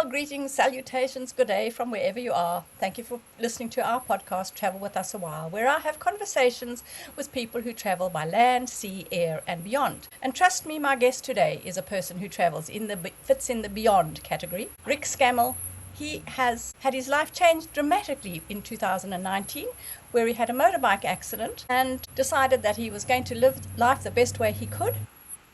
Well, greetings, salutations, good day from wherever you are. Thank you for listening to our podcast, Travel With Us a While, where I have conversations with people who travel by land, sea, air, and beyond. And trust me, my guest today is a person who fits in the beyond category. Rick Scammell. He has had his life changed dramatically in 2019, where he had a motorbike accident and decided that he was going to live life the best way he could.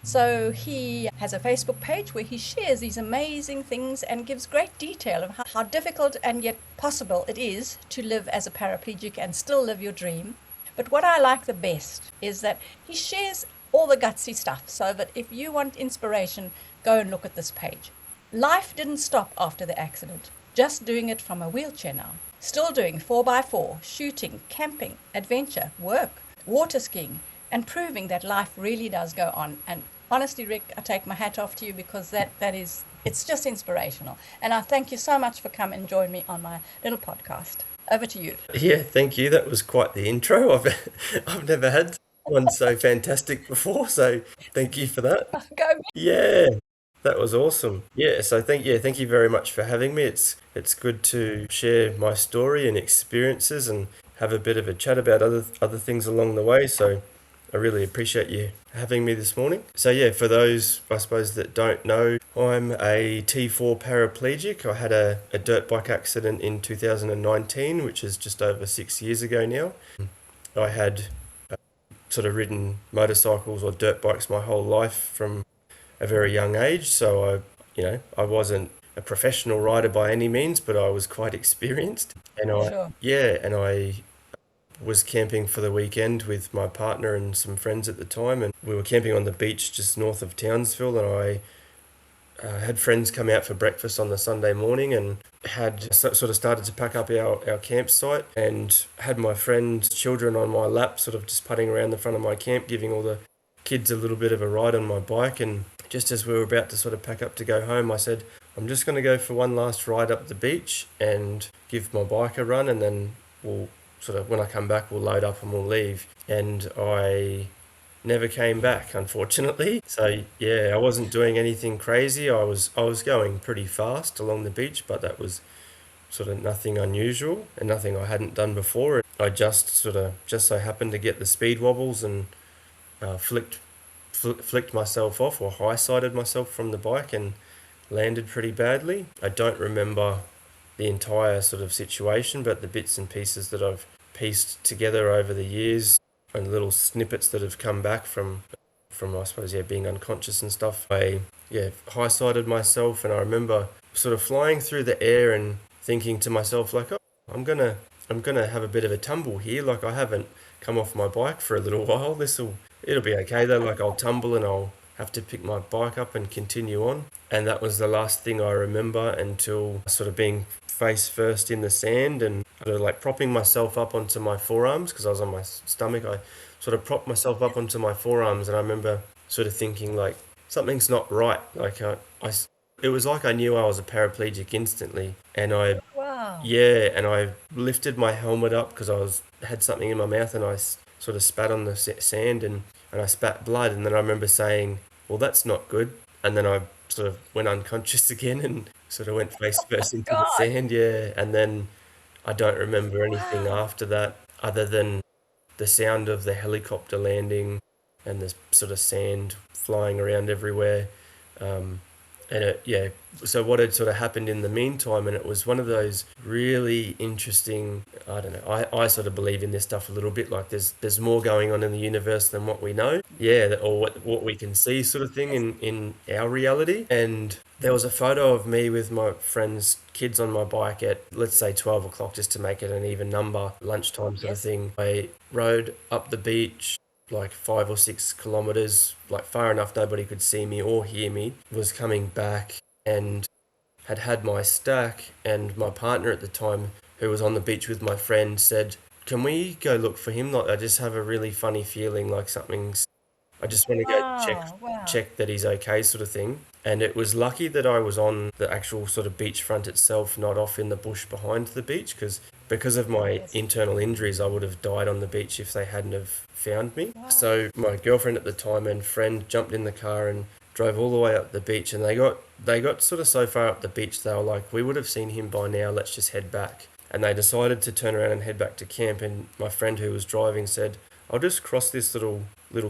So he has a Facebook page where he shares these amazing things and gives great detail of how difficult and yet possible it is to live as a paraplegic and still live your dream. But what I like the best is that he shares all the gutsy stuff, so that if you want inspiration, go and look at this page. Life didn't stop after the accident, just doing it from a wheelchair now. Still doing 4x4, shooting, camping, adventure, work, water skiing, and proving that life really does go on. And honestly, Rick, I take my hat off to you, because it's just inspirational. And I thank you so much for coming and join me on my little podcast. Over to you. Yeah, thank you. That was quite the intro. I've never had one so fantastic before, so thank you for that. Go. Yeah, that was awesome. Yeah, so thank you very much for having me. It's good to share my story and experiences and have a bit of a chat about other things along the way. So I really appreciate you having me this morning. So yeah, for those, I suppose, that don't know, I'm a T4 paraplegic. I had a dirt bike accident in 2019, which is just over 6 years ago now. I had sort of ridden motorcycles or dirt bikes my whole life from a very young age. So I wasn't a professional rider by any means, but I was quite experienced. And Sure. I was camping for the weekend with my partner and some friends at the time, and we were camping on the beach just north of Townsville, and I had friends come out for breakfast on the Sunday morning and had sort of started to pack up our campsite, and had my friend's children on my lap, sort of just putting around the front of my camp, giving all the kids a little bit of a ride on my bike. And just as we were about to sort of pack up to go home, I said, I'm just going to go for one last ride up the beach and give my bike a run, and then we'll sort of, when I come back, we'll load up and we'll leave. And I never came back, unfortunately. So yeah, I wasn't doing anything crazy. I was going pretty fast along the beach, but that was sort of nothing unusual and nothing I hadn't done before. I just so happened to get the speed wobbles and flicked myself off, or high-sided myself from the bike, and landed pretty badly. I don't remember the entire sort of situation, but the bits and pieces that I've pieced together over the years and little snippets that have come back from I suppose, being unconscious and stuff. I high-sided myself, and I remember sort of flying through the air and thinking to myself, like, oh, I'm gonna have a bit of a tumble here. Like, I haven't come off my bike for a little while. It'll be okay though. Like, I'll tumble and I'll have to pick my bike up and continue on. And that was the last thing I remember, until sort of being face first in the sand and sort of like propping myself up onto my forearms, because I was on my stomach. I sort of propped myself up onto my forearms, and I remember sort of thinking, like, something's not right. Like, it was like I knew I was a paraplegic instantly. And Wow. and I lifted my helmet up because had something in my mouth, and I sort of spat on the sand, and I spat blood. And then I remember saying, well, that's not good. And then I sort of went unconscious again and sort of went face first into the God. sand. Yeah. And then I don't remember anything Wow. after that, other than the sound of the helicopter landing and the sort of sand flying around everywhere. So what had sort of happened in the meantime, and it was one of those really interesting, I don't know, I sort of believe in this stuff a little bit, like there's more going on in the universe than what we know, or what we can see, sort of thing, in our reality. And there was a photo of me with my friend's kids on my bike at, let's say, 12 o'clock, just to make it an even number, lunchtime sort of thing. I rode up the beach like 5 or 6 kilometers, like far enough nobody could see me or hear me, was coming back, and had my stack, and my partner at the time, who was on the beach with my friend, said, can we go look for him? Like, I just have a really funny feeling like I just want to go Wow. check that he's okay, sort of thing. And it was lucky that I was on the actual sort of beachfront itself, not off in the bush behind the beach, because of my Yes. internal injuries, I would have died on the beach if they hadn't have found me. Wow. So my girlfriend at the time and friend jumped in the car and drove all the way up the beach, and they got sort of so far up the beach they were like, we would have seen him by now, let's just head back. And they decided to turn around and head back to camp, and my friend who was driving said, I'll just cross this little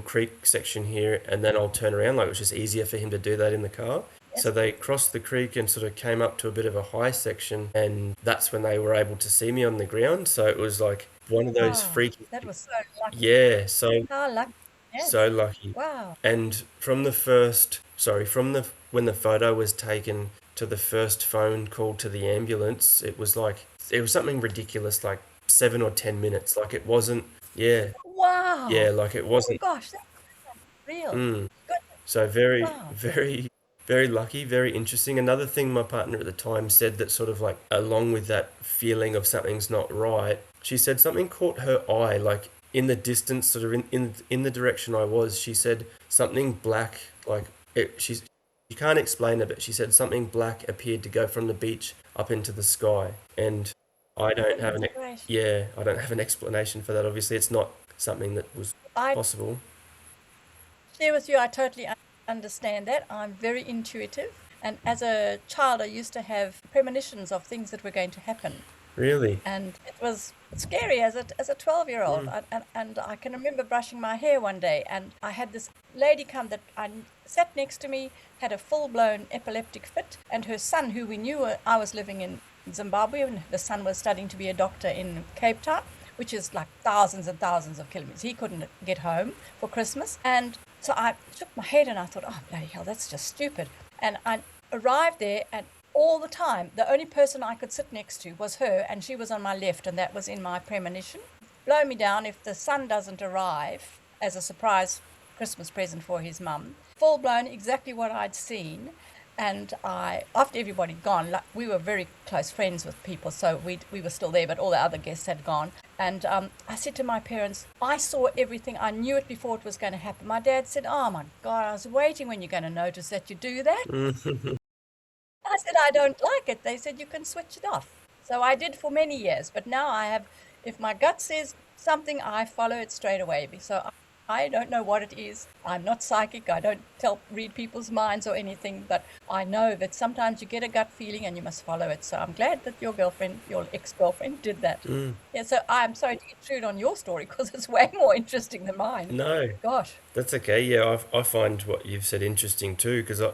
creek section here and then I'll turn around. Like, it was just easier for him to do that in the car. Yes. So they crossed the creek and sort of came up to a bit of a high section, and that's when they were able to see me on the ground. So it was like one of those Wow, freaky, that was so lucky. yeah, so How lucky. Yes. so lucky. Wow. And from the when the photo was taken to the first phone call to the ambulance, it was something ridiculous, like 7 or 10 minutes. Like, it wasn't, yeah, yeah, Wow. like it Oh wasn't. gosh, that's real. Mm. Good. So very, Wow. very, very lucky, very interesting. Another thing my partner at the time said, that sort of like along with that feeling of something's not right, she said something caught her eye, like in the distance, sort of in the direction I was. She said something black, like she can't explain it, but she said something black appeared to go from the beach up into the sky, and I don't have Goodness an gracious. yeah, I don't have an explanation for that. Obviously, it's not something that was I possible. share with you, I totally understand that. I'm very intuitive. And as a child, I used to have premonitions of things that were going to happen. Really? And it was scary as a 12-year-old. Mm. And I can remember brushing my hair one day, and I had this lady come that I sat next to me, had a full-blown epileptic fit, and her son, who we knew, I was living in Zimbabwe, and the son was studying to be a doctor in Cape Town, which is like thousands and thousands of kilometers. He couldn't get home for Christmas. And so I shook my head and I thought, oh, bloody hell, that's just stupid. And I arrived there, and all the time, the only person I could sit next to was her, and she was on my left, and that was in my premonition. Blow me down if the son doesn't arrive as a surprise Christmas present for his mum. Full blown, exactly what I'd seen. And after everybody gone, like, we were very close friends with people, so we were still there, but all the other guests had gone. And I said to my parents, I saw everything. I knew it before it was going to happen. My dad said, oh my God, I was waiting when you're going to notice that you do that. I said, I don't like it. They said, you can switch it off. So I did for many years, but now I have, if my gut says something, I follow it straight away. So I don't know what it is. I'm not psychic. I don't read people's minds or anything, but I know that sometimes you get a gut feeling and you must follow it. So I'm glad that your ex-girlfriend did that. Mm. Yeah, so I'm sorry to intrude on your story because it's way more interesting than mine. No, Gosh. that's okay. Yeah, I find what you've said interesting too, because I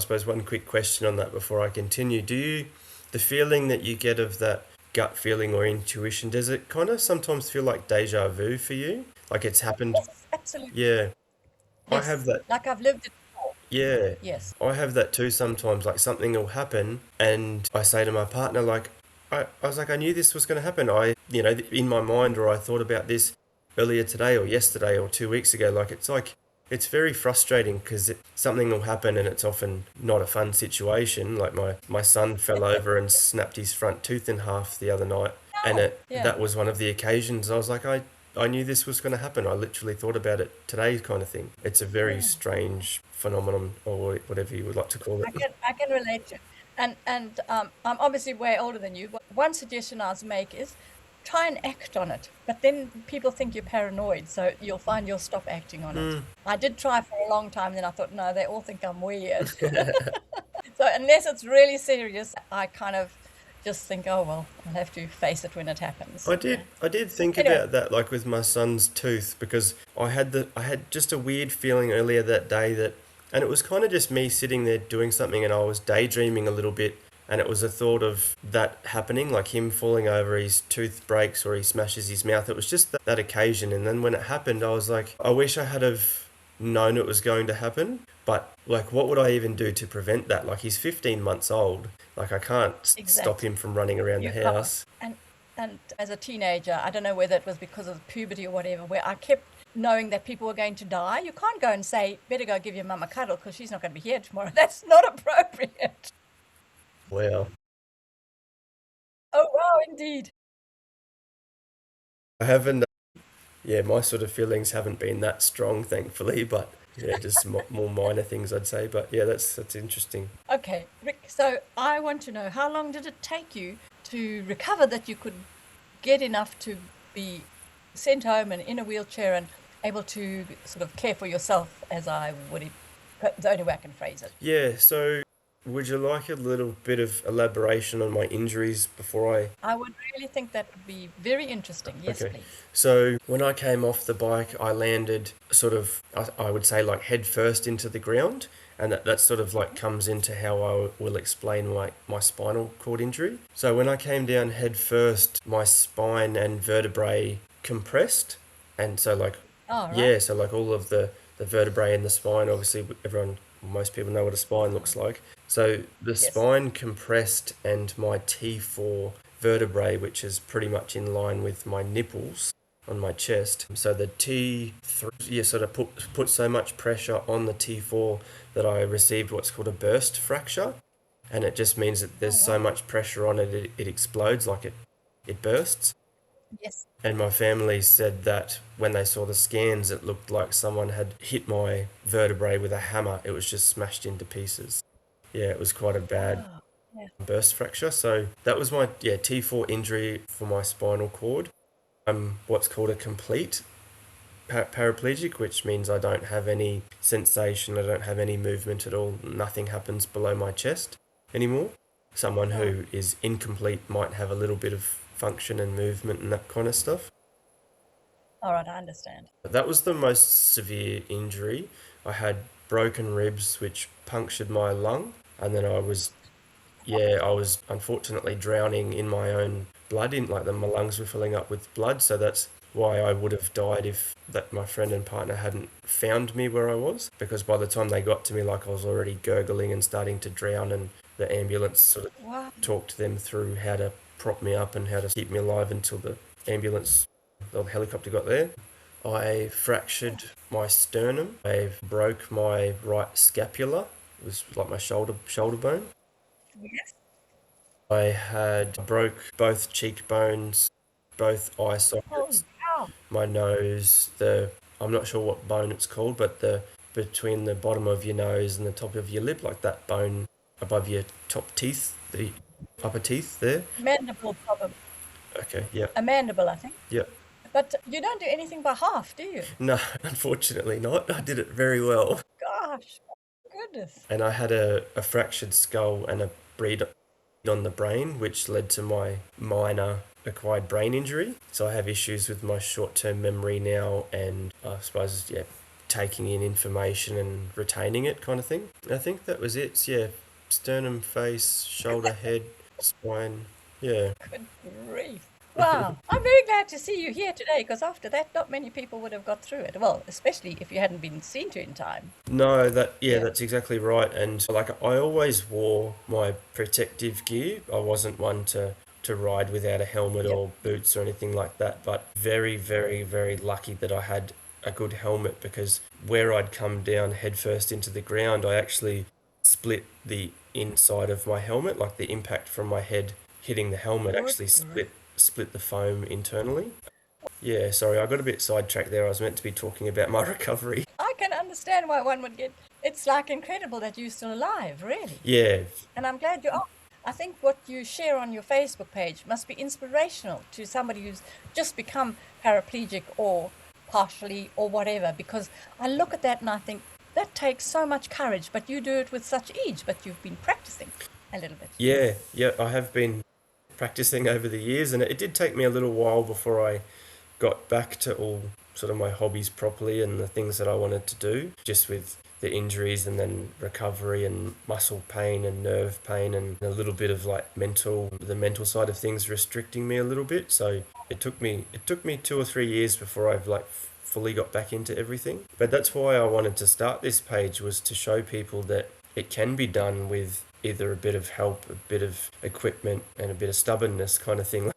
suppose one quick question on that before I continue. The feeling that you get of that gut feeling or intuition, does it kind of sometimes feel like deja vu for you? Like it's happened? Yes, absolutely. Yeah, I Yes. have that. Like I've lived it before. Yeah, Yes. I have that too sometimes. Like something will happen, and I say to my partner, like, I was like, I knew this was going to happen. In my mind, or I thought about this earlier today, or yesterday, or 2 weeks ago. It's very frustrating because something will happen, and it's often not a fun situation. Like my son fell over and snapped his front tooth in half the other night, and Oh, yeah. that was one of the occasions. I was like, I knew this was going to happen. I literally thought about it today, kind of thing. It's a very Yeah. strange phenomenon, or whatever you would like to call it. I can relate to. And I'm obviously way older than you. But one suggestion I'd make is try and act on it. But then people think you're paranoid, so you'll find you'll stop acting on it. Mm. I did try for a long time, then I thought, no, they all think I'm weird. So unless it's really serious, I kind of just think, oh well, I'll have to face it when it happens. I did think Anyway, about that, like with my son's tooth, because I had just a weird feeling earlier that day and it was kind of just me sitting there doing something, and I was daydreaming a little bit, and it was a thought of that happening, like him falling over, his tooth breaks or he smashes his mouth. It was just that occasion, and then when it happened, I was like, I wish I had have known it was going to happen, but like, what would I even do to prevent that? Like, he's 15 months old. Like, I can't stop exactly. him from running around the You can't. house. And as a teenager, I don't know whether it was because of puberty or whatever, where I kept knowing that people were going to die. You can't go and say, better go give your mum a cuddle because she's not going to be here tomorrow. That's not appropriate. Wow. Oh, wow, indeed. I haven't, yeah, my sort of feelings haven't been that strong, thankfully, but yeah, just more minor things, I'd say. But yeah, that's interesting. Okay, Rick, so I want to know how long did it take you to recover that you could get enough to be sent home and in a wheelchair and able to sort of care for yourself, as I would the only way I can phrase it. Yeah, so would you like a little bit of elaboration on my injuries before I... I would really think that would be very interesting. Yes, Okay. please. So when I came off the bike, I landed sort of, I would say, like head first into the ground. And that sort of like comes into how I will explain my spinal cord injury. So when I came down head first, my spine and vertebrae compressed. And so like, All right. yeah, so like all of the vertebrae in the spine, obviously most people know what a spine looks like. So the Yes. spine compressed and my T4 vertebrae, which is pretty much in line with my nipples on my chest. So the T3, yeah, sort of put so much pressure on the T4 that I received what's called a burst fracture. And it just means that Oh, there's so wow. much pressure on it, it explodes, like it bursts. Yes. And my family said that when they saw the scans, it looked like someone had hit my vertebrae with a hammer. It was just smashed into pieces. Yeah, it was quite a bad Oh, yeah. burst fracture. So that was my T4 injury for my spinal cord. I'm what's called a complete paraplegic, which means I don't have any sensation, I don't have any movement at all, nothing happens below my chest anymore. Someone Oh, who is incomplete might have a little bit of function and movement and that kind of stuff. all right. I understand. That was the most severe injury. I had broken ribs, which punctured my lung, and then I was unfortunately drowning in my own blood. In like my lungs were filling up with blood, so that's why I would have died if that my friend and partner hadn't found me where I was. Because by the time they got to me, like I was already gurgling and starting to drown, and the ambulance sort of Wow. talked them through how to prop me up and how to keep me alive until the helicopter got there. I fractured my sternum. I broke my right scapula. It was like my shoulder bone. Yes. I broke both cheekbones, both eye Holy sockets, cow. my nose, I'm not sure what bone it's called, but the between the bottom of your nose and the top of your lip, like that bone above your top teeth, the upper teeth there. Mandible, probably. Okay, yeah, A mandible, I think. yeah. But you don't do anything by half, do you? No, unfortunately not. I did it very well. Gosh, goodness. And I had a fractured skull and a bleed on the brain, which led to my minor acquired brain injury. So I have issues with my short-term memory now, and I suppose taking in information and retaining it, kind of thing. I think that was it. Yeah, sternum, face, shoulder, head, spine. Yeah. Good grief. Wow. I'm very glad to see you here today because after that, not many people would have got through it. Well, especially if you hadn't been seen to in time. No, Yeah. that's exactly right. And like I always wore my protective gear. I wasn't one to ride without a helmet Yep. or boots or anything like that. But very, very, very lucky that I had a good helmet, because where I'd come down headfirst into the ground, I actually split the inside of my helmet, like the impact from my head hitting the helmet Good actually grief. split the foam internally. Yeah, sorry, I got a bit sidetracked there. I was meant to be talking about my recovery. I can understand why one would get. It's like incredible that you're still alive, really. Yeah, And I'm glad you are. I think what you share on your Facebook page must be inspirational to somebody who's just become paraplegic or partially or whatever, because I look at that and I think that takes so much courage, but you do it with such ease, but you've been practicing a little bit. yeah, I have been practicing over the years, and it did take me a little while before I got back to all sort of my hobbies properly and the things that I wanted to do, just with the injuries and then recovery and muscle pain and nerve pain and a little bit of like the mental side of things restricting me a little bit. So it took me 2 or 3 years before I've like fully got back into everything. But that's why I wanted to start this page, was to show people that it can be done with either a bit of help, a bit of equipment, and a bit of stubbornness, kind of thing.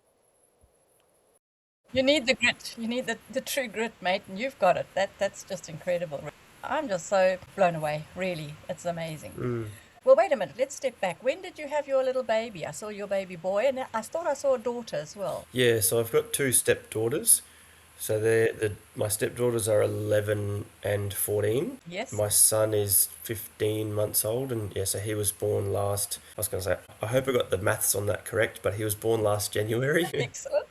You need the grit. You need the true grit, mate, and you've got it. That's just incredible. I'm just so blown away, really. It's amazing. Well, wait a minute. Let's step back. When did you have your little baby? I saw your baby boy, and I thought I saw a daughter as well. Yeah, so I've got two stepdaughters. So my stepdaughters are 11 and 14. Yes. My son is 15 months old, and yeah, so he was born last, I was going to say, I hope I got the maths on that correct, but he was born last January. Excellent.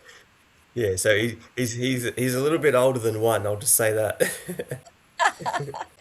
Yeah, so he's a little bit older than one, I'll just say that.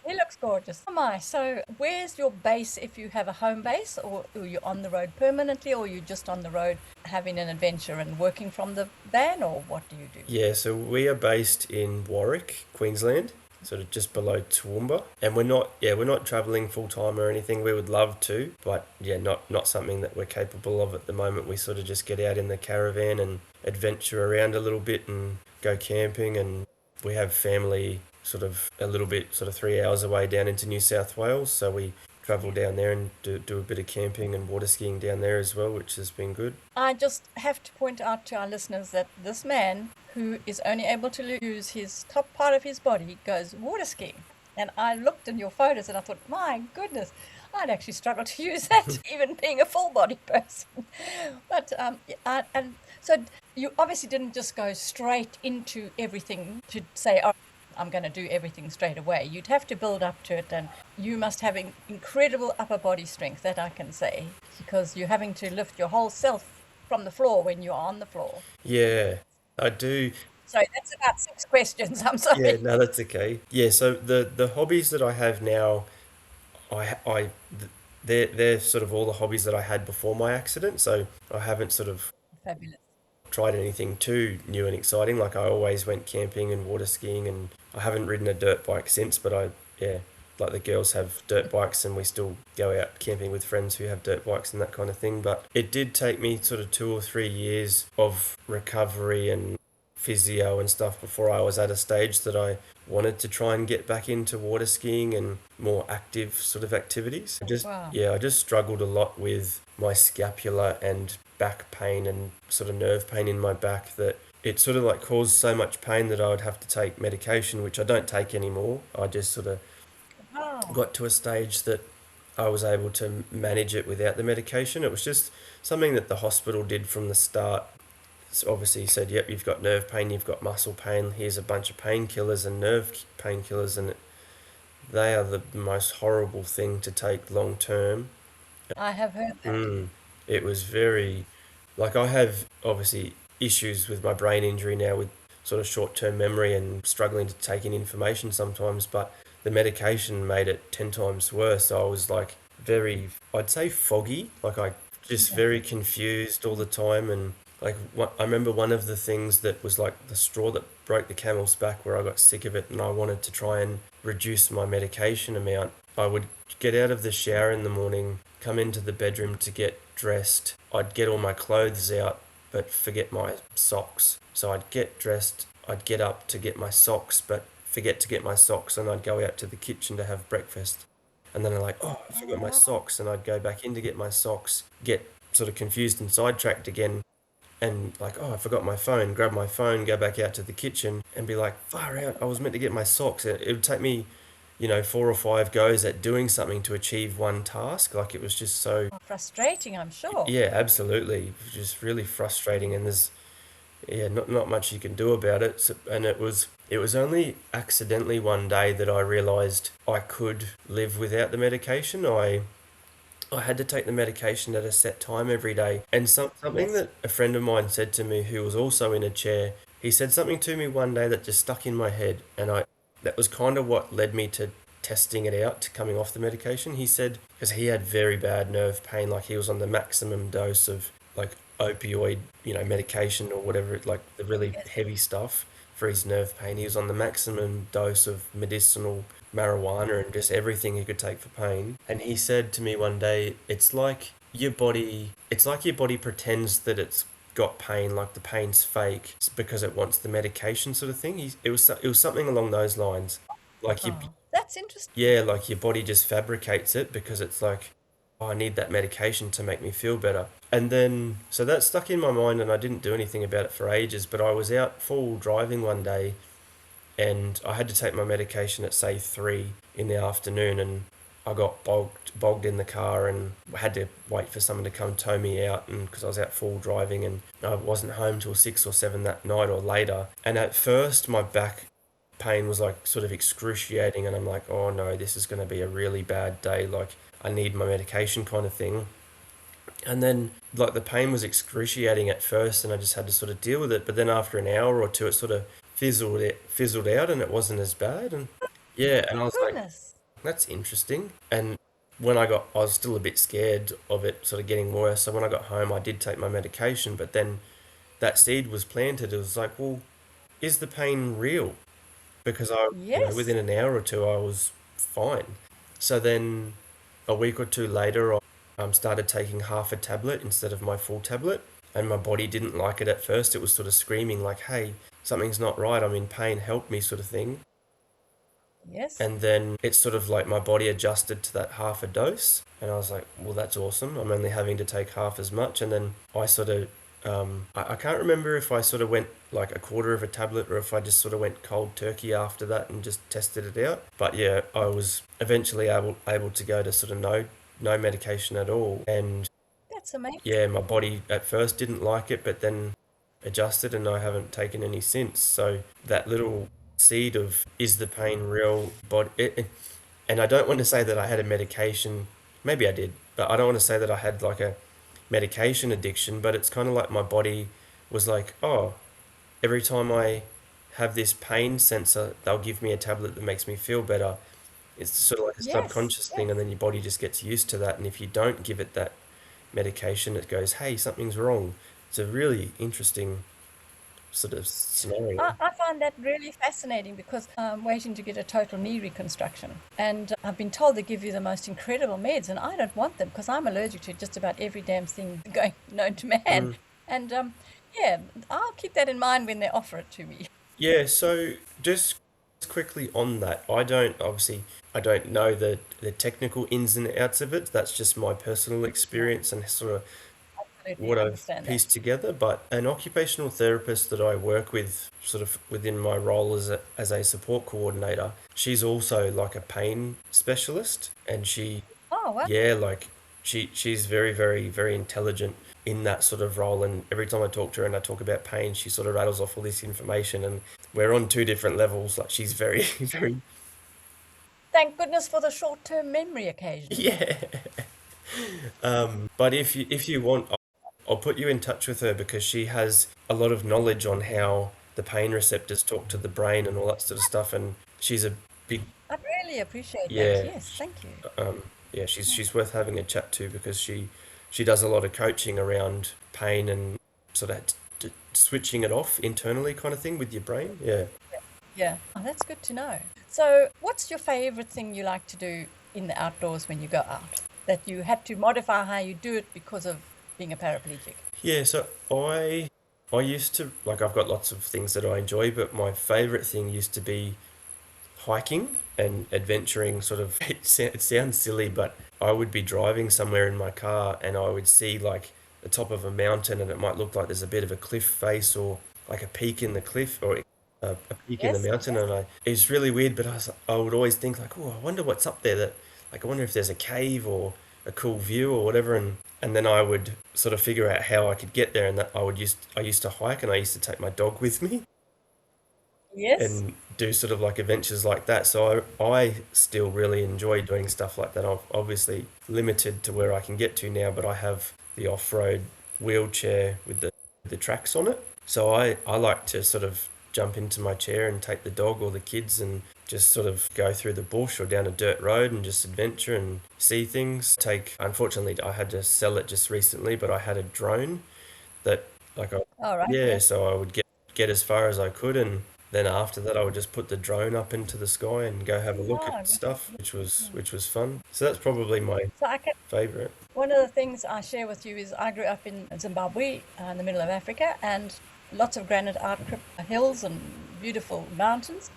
He looks looks gorgeous. Oh my, so where's your base if you have a home base, or are you on the road permanently, or you're just on the road having an adventure and working from the van, or what do you do? Yeah, so we are based in Warwick, Queensland, sort of just below Toowoomba, and we're not travelling full time or anything. We would love to, but yeah, not something that we're capable of at the moment. We sort of just get out in the caravan and adventure around a little bit and go camping, and we have family sort of a little bit, sort of 3 hours away down into New South Wales, so we travel down there and do a bit of camping and water skiing down there as well, which has been good. I just have to point out to our listeners that this man, who is only able to use his top part of his body, goes water skiing. And I looked in your photos and I thought, my goodness, I'd actually struggle to use that, even being a full body person. But and so you obviously didn't just go straight into everything to say, oh, I'm going to do everything straight away. You'd have to build up to it, and you must have incredible upper body strength, that I can say, because you're having to lift your whole self from the floor when you're on the floor. Yeah, I do. So that's about 6 questions. I'm Yeah, sorry. no, that's okay. Yeah, so the hobbies that I have now, they're sort of all the hobbies that I had before my accident. So I haven't sort of Fabulous. tried anything too new and exciting. Like I always went camping and water skiing, and I haven't ridden a dirt bike since. But yeah, like the girls have dirt bikes, and we still go out camping with friends who have dirt bikes and that kind of thing. But it did take me sort of 2 or 3 years of recovery and physio and stuff before I was at a stage that I wanted to try and get back into water skiing and more active sort of activities. Wow. I just struggled a lot with my scapula and back pain and sort of nerve pain in my back, that it sort of like caused so much pain that I would have to take medication, which I don't take anymore. I just sort of Oh, got to a stage that I was able to manage it without the medication. It was just something that the hospital did from the start. So obviously said, yep, you've got nerve pain, you've got muscle pain, here's a bunch of painkillers and nerve painkillers, and they are the most horrible thing to take long term. I have heard that. It was very, like, I have obviously issues with my brain injury now with sort of short term memory and struggling to take in information sometimes, but the medication made it 10 times worse. I was like very, I'd say foggy, like I just Yeah. very confused all the time. And like I remember one of the things that was like the straw that broke the camel's back, where I got sick of it and I wanted to try and reduce my medication amount. I would get out of the shower in the morning, come into the bedroom to get dressed. I'd get all my clothes out, but forget my socks. So I'd get dressed, I'd get up to get my socks, but forget to get my socks, and I'd go out to the kitchen to have breakfast. And then I'm like, oh, I forgot my socks, and I'd go back in to get my socks, get sort of confused and sidetracked again, and like, oh, I forgot my phone, grab my phone, go back out to the kitchen, and be like, far out, I was meant to get my socks. It would take me, 4 or 5 goes at doing something to achieve one task. Like it was just so, Frustrating, I'm sure. yeah, absolutely, just really frustrating. And there's, yeah, not much you can do about it. So, and it was only accidentally one day that I realized I could live without the medication. I had to take the medication at a set time every day. And something Yes. that a friend of mine said to me, who was also in a chair, he said something to me one day that just stuck in my head, and that was kind of what led me to testing it out, to coming off the medication. He said, because he had very bad nerve pain, like he was on the maximum dose of like opioid, medication or whatever, like the really Yes. heavy stuff for his nerve pain. He was on the maximum dose of medicinal marijuana and just everything he could take for pain. And he said to me one day, it's like your body pretends that it's got pain, like the pain's fake, because it wants the medication, sort of thing. It was something along those lines. Like you, Oh, that's interesting. yeah, like your body just fabricates it because it's like, oh, I need that medication to make me feel better. And then, so that stuck in my mind, and I didn't do anything about it for ages. But I was out full driving one day, and I had to take my medication at say 3 in the afternoon, and I got bogged in the car, and I had to wait for someone to come tow me out, and because I was out full driving, and I wasn't home till 6 or 7 that night or later. And at first, my back pain was like sort of excruciating, and I'm like, oh no, this is going to be a really bad day. Like I need my medication, kind of thing. And then like the pain was excruciating at first, and I just had to sort of deal with it. But then after an hour or two, it sort of fizzled out, and it wasn't as bad. And yeah, and I was like, Goodness. that's interesting. And I was still a bit scared of it sort of getting worse. So when I got home, I did take my medication, but then that seed was planted. It was like, well, is the pain real? Because Yes. within an hour or two, I was fine. So then a week or two later, I started taking half a tablet instead of my full tablet. And my body didn't like it at first. It was sort of screaming like, hey, something's not right. I'm in pain. Help me, sort of thing. Yes. And then it's sort of like my body adjusted to that half a dose. And I was like, well, that's awesome. I'm only having to take half as much. And then I sort of, I can't remember if I sort of went like a quarter of a tablet or if I just sort of went cold turkey after that and just tested it out. But yeah, I was eventually able to go to sort of no medication at all. And That's amazing. yeah, my body at first didn't like it, but then adjusted, and I haven't taken any since. So that little seed of is the pain real? And I don't want to say that I had a medication. Maybe I did, but I don't want to say that I had like a medication addiction. But it's kind of like my body was like, oh, every time I have this pain sensor, they'll give me a tablet that makes me feel better. It's sort of like a Yes. subconscious thing, and Yes. then your body just gets used to that. And if you don't give it that medication, it goes, hey, something's wrong. It's a really interesting sort of scenario. I find that really fascinating because I'm waiting to get a total knee reconstruction. And I've been told they give you the most incredible meds, and I don't want them because I'm allergic to just about every damn thing going known to man. Mm. And yeah, I'll keep that in mind when they offer it to me. Yeah, so just quickly on that, I don't know the technical ins and outs of it. That's just my personal Yeah, experience and sort of absolutely what I've understand that. pieced together. But an occupational therapist that I work with, sort of within my role as a support coordinator, she's also like a pain specialist, and Oh, well, yeah, like she's very, very, very intelligent in that sort of role. And every time I talk to her and I talk about pain, she sort of rattles off all this information, and we're on two different levels. Like she's very, very, thank goodness for the short-term memory occasionally. yeah. But if you want, I'll put you in touch with her because she has a lot of knowledge on how the pain receptors talk to the brain and all that sort of stuff. And she's a big, I'd really appreciate that. yeah, Yes, thank you. um, yeah, she's worth having a chat to because she does a lot of coaching around pain and sort of switching it off internally kind of thing with your brain. Yeah. Yeah, oh, that's good to know. So, what's your favorite thing you like to do in the outdoors when you go out? That you had to modify how you do it because of being a paraplegic? Yeah, so I used to like I've got lots of things that I enjoy, but my favorite thing used to be hiking and adventuring sort of it sounds silly, but I would be driving somewhere in my car and I would see like the top of a mountain and it might look like there's a bit of a cliff face or like a peak in the cliff or a peak in the Yes, mountain, yes, and it's really weird, but I would always think like, oh, I wonder what's up there, that like I wonder if there's a cave or a cool view or whatever. And then I would sort of figure out how I could get there, and that I used to hike and I used to take my dog with me yes. and do sort of like adventures like that. So I still really enjoy doing stuff like that. I'm obviously limited to where I can get to now, but I have the off-road wheelchair with the tracks on it. So I like to sort of jump into my chair and take the dog or the kids and just sort of go through the bush or down a dirt road and just adventure and see things. Unfortunately, I had to sell it just recently, but I had a drone that All right, yeah, yeah. so I would get as far as I could, and then after that I would just put the drone up into the sky and go have a look Oh, at stuff, yeah. which was fun. So that's probably my So I can. favorite. One of the things I share with you is I grew up in Zimbabwe, in the middle of Africa, and lots of granite outcrop hills and beautiful mountains.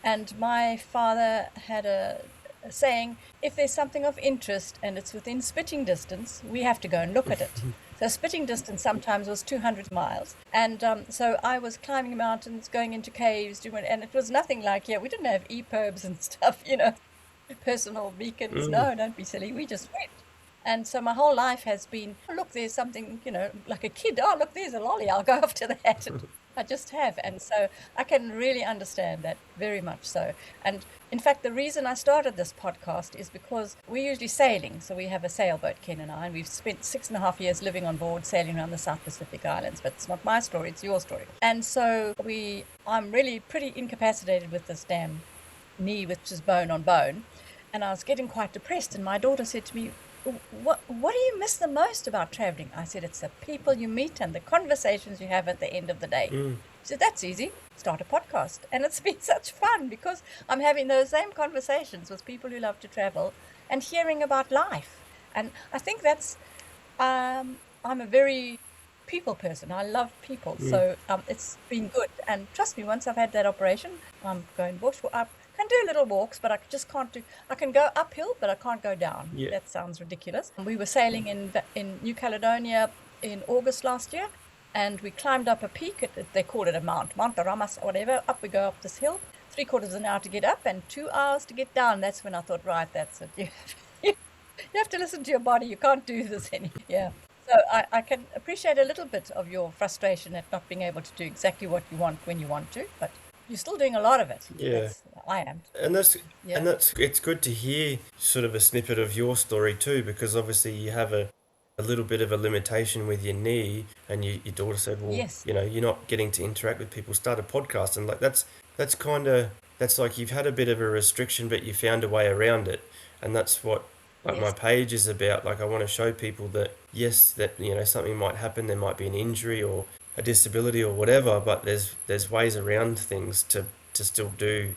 And my father had a saying, if there's something of interest and it's within spitting distance, we have to go and look at it. So spitting distance sometimes was 200 miles. And so I was climbing mountains, going into caves, and it was nothing like, yeah, we didn't have EPIRBs and stuff, personal beacons. Mm. No, don't be silly. We just went. And so my whole life has been, oh, look, there's something, like a kid. Oh, look, there's a lolly. I'll go after that. And I just have. And so I can really understand that very much so. And in fact, the reason I started this podcast is because we're usually sailing. So we have a sailboat, Ken and I, and we've spent 6.5 years living on board, sailing around the South Pacific Islands. But it's not my story, it's your story. And so I'm really pretty incapacitated with this damn knee, which is bone on bone. and I was getting quite depressed. And my daughter said to me, what do you miss the most about traveling? I said, it's the people you meet and the conversations you have at the end of the day. She said, that's easy. Start a podcast. And it's been such fun because I'm having those same conversations with people who love to travel and hearing about life. And I think that's, I'm a very people person. I love people. So it's been good. And trust me, once I've had that operation, I'm going bush. I can do little walks, but I just can't do, I can go uphill, but I can't go down. Yeah. That sounds ridiculous. We were sailing in New Caledonia in August last year, and we climbed up a peak. They call it a Mount Ramas or whatever. Up we go up this hill, 3/4 of an hour to get up and 2 hours to get down. That's when I thought, right, that's it. You have to listen to your body. You can't do this anymore. Yeah. So I can appreciate a little bit of your frustration at not being able to do exactly what you want when you want to, but you're still doing a lot of it. Yeah. I am. And Yeah. it's good to hear sort of a snippet of your story too, because obviously you have a little bit of a limitation with your knee, and your daughter said, well, Yes. you're not getting to interact with people, start a podcast. And like that's kind of, that's like you've had a bit of a restriction, but you found a way around it. And that's what like my Yes. page is about. Like I want to show people that yes, that something might happen, there might be an injury or a disability or whatever, but there's ways around things to still do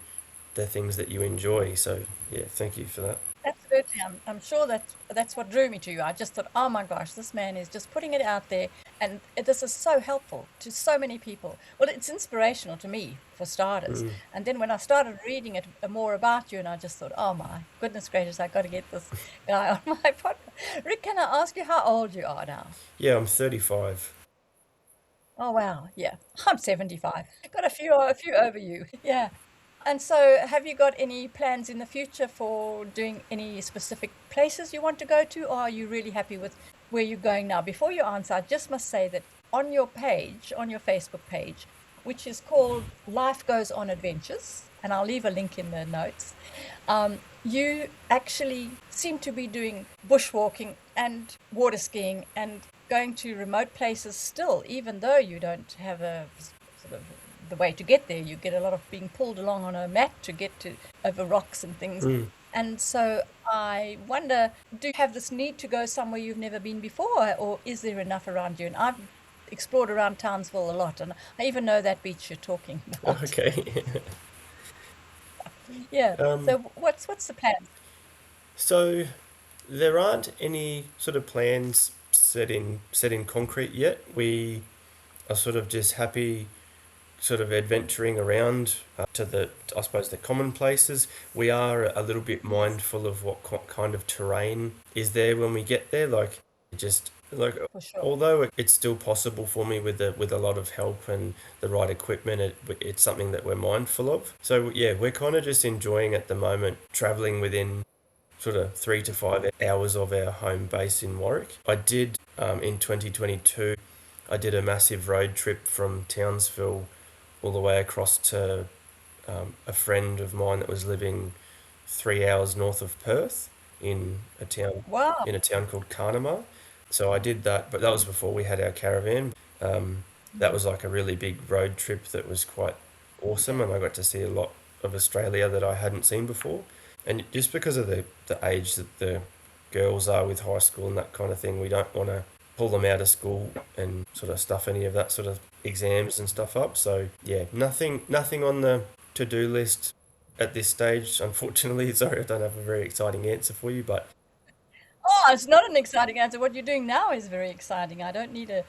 the things that you enjoy. So yeah, thank you for that. Absolutely. I'm sure that's what drew me to you. I just thought, oh my gosh, this man is just putting it out there. And this is so helpful to so many people. Well, it's inspirational to me, for starters. And then when I started reading it more about you, and I just thought, oh my goodness gracious, I got to get this guy on my podcast. Rick, can I ask you how old you are now? Yeah, I'm 35. Oh wow, yeah. I'm 75. Got a few over you. Yeah. And so have you got any plans in the future for doing any specific places you want to go to, or are you really happy with where you're going now? Before you answer, I just must say that on your page, on your Facebook page, which is called Life Goes on Adventures, and I'll leave a link in the notes, you actually seem to be doing bushwalking and water skiing and going to remote places still, even though you don't have a sort of the way to get there. You get a lot of being pulled along on a mat to get to over rocks and things. And so I wonder, do you have this need to go somewhere you've never been before, or is there enough around you? And I've explored around Townsville a lot, and I even know that beach you're talking about. Okay. Yeah. um, So what's the plan? so there aren't any sort of plans set in concrete yet. We are sort of just happy sort of adventuring around to I suppose the common places. We are a little bit mindful of what kind of terrain is there when we get there. Like just like For sure. although it's still possible for me with a lot of help and the right equipment, it's something that we're mindful of. So yeah, we're kind of just enjoying at the moment traveling within sort of 3 to 5 hours of our home base in Warwick. I did in 2022. I did a massive road trip from Townsville all the way across to a friend of mine that was living 3 hours north of Perth in a town Wow. called Carnamah. So I did that, but that was before we had our caravan. That was like a really big road trip that was quite awesome, and I got to see a lot of Australia that I hadn't seen before. And just because of the age that the girls are with high school and that kind of thing, we don't want to pull them out of school and sort of stuff any of that sort of exams and stuff up. So yeah, nothing on the to-do list at this stage, unfortunately. Sorry, I don't have a very exciting answer for you, but Oh, it's not an exciting answer. What you're doing now is very exciting. I don't need a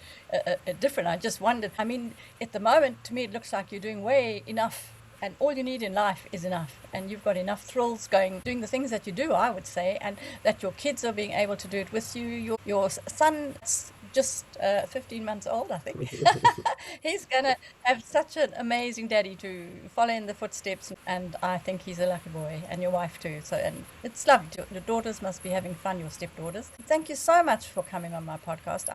different. I just wondered. I mean, at the moment, to me, it looks like you're doing way enough. And all you need in life is enough. And you've got enough thrills doing the things that you do, I would say, and that your kids are being able to do it with you. Your son's just 15 months old, I think. He's going to have such an amazing daddy to follow in the footsteps. And I think he's a lucky boy, and your wife too. So, and it's lovely. Your daughters must be having fun, your stepdaughters. Thank you so much for coming on my podcast.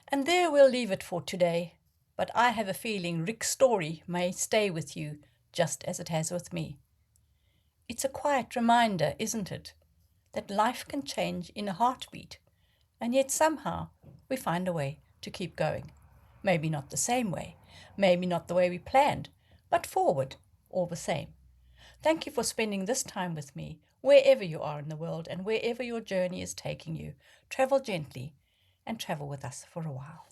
And there we'll leave it for today. But I have a feeling Rick's story may stay with you just as it has with me. It's a quiet reminder, isn't it, that life can change in a heartbeat, and yet somehow we find a way to keep going. Maybe not the same way, maybe not the way we planned, but forward all the same. Thank you for spending this time with me, wherever you are in the world and wherever your journey is taking you. Travel gently and travel with us for a while.